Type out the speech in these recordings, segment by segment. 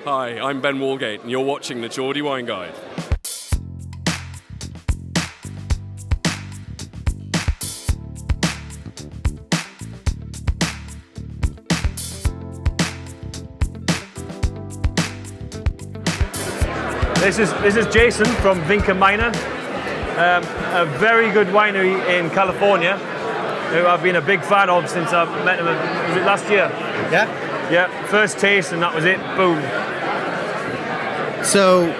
Hi, I'm Ben Walgate, and you're watching the Geordie Wine Guide. This is Jason from Vinca Minor, a very good winery in California, who I've been a big fan of since I met him. Was it last year? Yeah. First taste, and that was it. Boom. So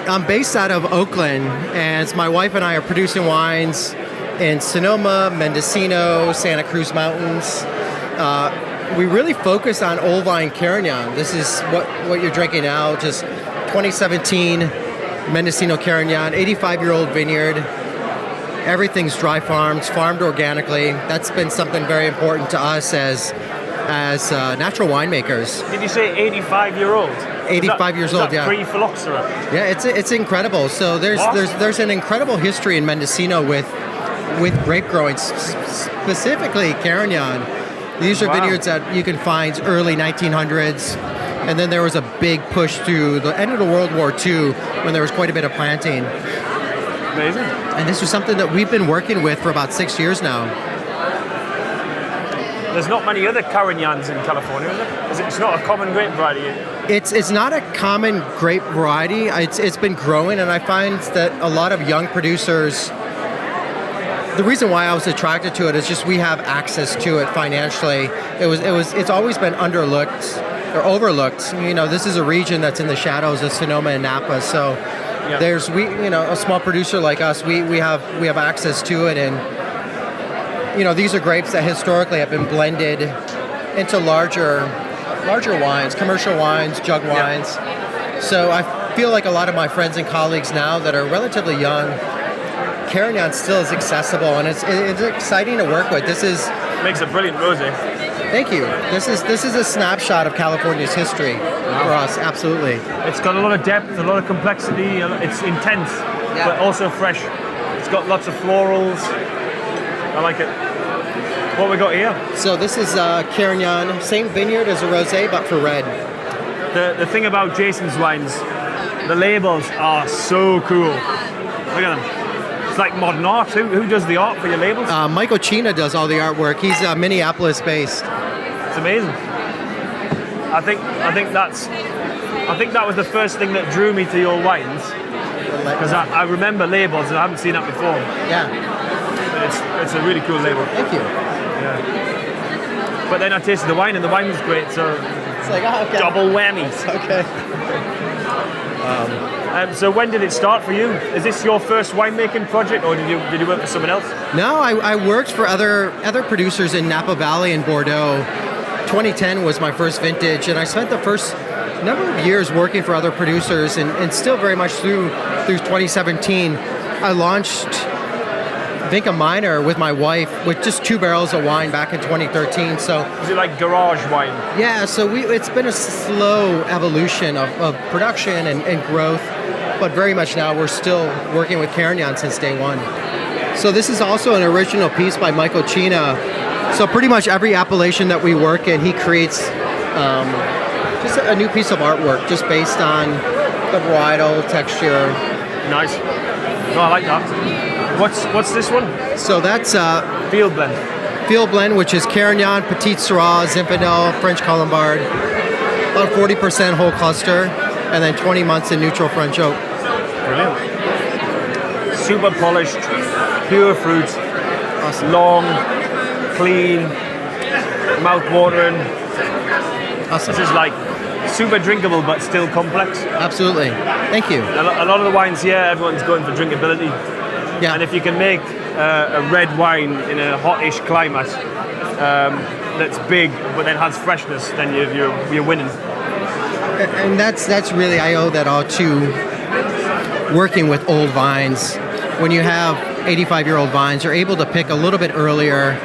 I'm based out of Oakland, and my wife and I are producing wines in Sonoma, Mendocino, Santa Cruz Mountains. We really focus on old vine Carignan. This is what you're drinking now, just 2017 Mendocino Carignan, 85-year-old vineyard. Everything's dry farms, farmed organically. That's been something very important to us as natural winemakers. Did you say 85-year-old? 85 years old, yeah. Pre-phylloxera. Yeah, it's incredible. So there's an incredible history in Mendocino with grape growing, specifically Carignan. These are vineyards that you can find early 1900s. And then there was a big push through the end of the World War II when there was quite a bit of planting. Amazing. And this was something that we've been working with for about 6 years now. There's not many other Carignans in California, is there? It's not a common grape variety. It's not a common grape variety. It's been growing, and I find that a lot of young producers. The reason why I was attracted to it is just we have access to it financially. It's always been underlooked or overlooked. You know, this is a region that's in the shadows of Sonoma and Napa. So there's a small producer like us, we have access to it, and these are grapes that historically have been blended into larger wines, commercial wines, jug wines. So I feel like a lot of my friends and colleagues now that are relatively young, Carignan still is accessible, and it's exciting to work with. Makes a brilliant rosé. Thank you. This is a snapshot of California's history for us. Absolutely. It's got a lot of depth, a lot of complexity. It's intense, but also fresh. It's got lots of florals. I like it. What we got here? So this is Carignan, same vineyard as a rosé, but for red. The thing about Jason's wines, the labels are so cool. Look at them. It's like modern art. Who does the art for your labels? Michael China does all the artwork. He's Minneapolis-based. It's amazing. I think that was the first thing that drew me to your wines, because I remember labels and I haven't seen that before. Yeah. It's a really cool label. Thank you. Yeah. But then I tasted the wine, and the wine was great, so it's like, okay. Double whammies. Okay. So when did it start for you? Is this your first winemaking project, or did you work for someone else? No, I worked for other producers in Napa Valley and Bordeaux. 2010 was my first vintage, and I spent the first number of years working for other producers, and still very much through 2017. I launched Vinca Minor with my wife with just 2 barrels of wine back in 2013. So is it like garage wine? Yeah, so it's been a slow evolution of production and growth, but very much now we're still working with Carignan since day one. So this is also an original piece by Michael China. So pretty much every appellation that we work in, he creates just a new piece of artwork just based on the varietal texture. Nice. No, I like that. What's this one? So that's Field Blend. Field Blend, which is Carignan, Petit Syrah, Zinfandel, French Colombard, about 40% whole cluster, and then 20 months in neutral French oak. Brilliant. Super polished, pure fruit, awesome. Long, clean, mouth-watering. Awesome. This is like super drinkable, but still complex. Absolutely. Thank you. A lot of the wines here, everyone's going for drinkability. Yeah. And if you can make a red wine in a hot-ish climate that's big but then has freshness, then you're winning. And that's really, I owe that all to working with old vines. When you have 85-year-old vines, you're able to pick a little bit earlier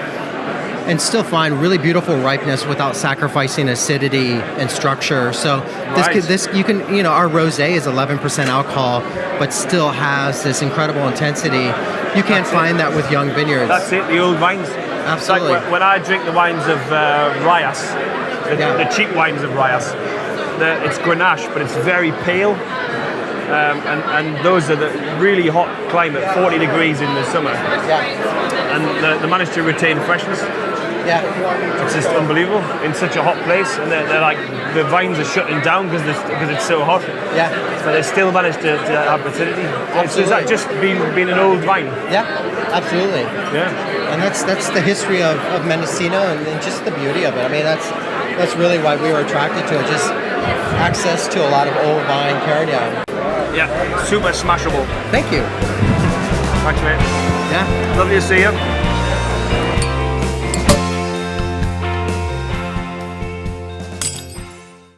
and still find really beautiful ripeness without sacrificing acidity and structure. So this you can, our rosé is 11% alcohol, but still has this incredible intensity. You can't find that with young vineyards. That's it, the old vines. Absolutely. It's like when I drink the wines of Rayas, the cheap wines of Rayas, it's Grenache, but it's very pale. And those are the really hot climate, 40 degrees in the summer. Yeah. And they manage to retain freshness. Yeah. It's just unbelievable in such a hot place, and they're like, the vines are shutting down because it's so hot. Yeah. But they still manage to have fertility. So is that just being an old vine? Yeah, absolutely. Yeah. And that's the history of Mendocino and just the beauty of it. I mean, that's really why we were attracted to it. Just access to a lot of old vine Carignan. Yeah, super smashable. Thank you. Thanks, mate. Yeah. Lovely to see you.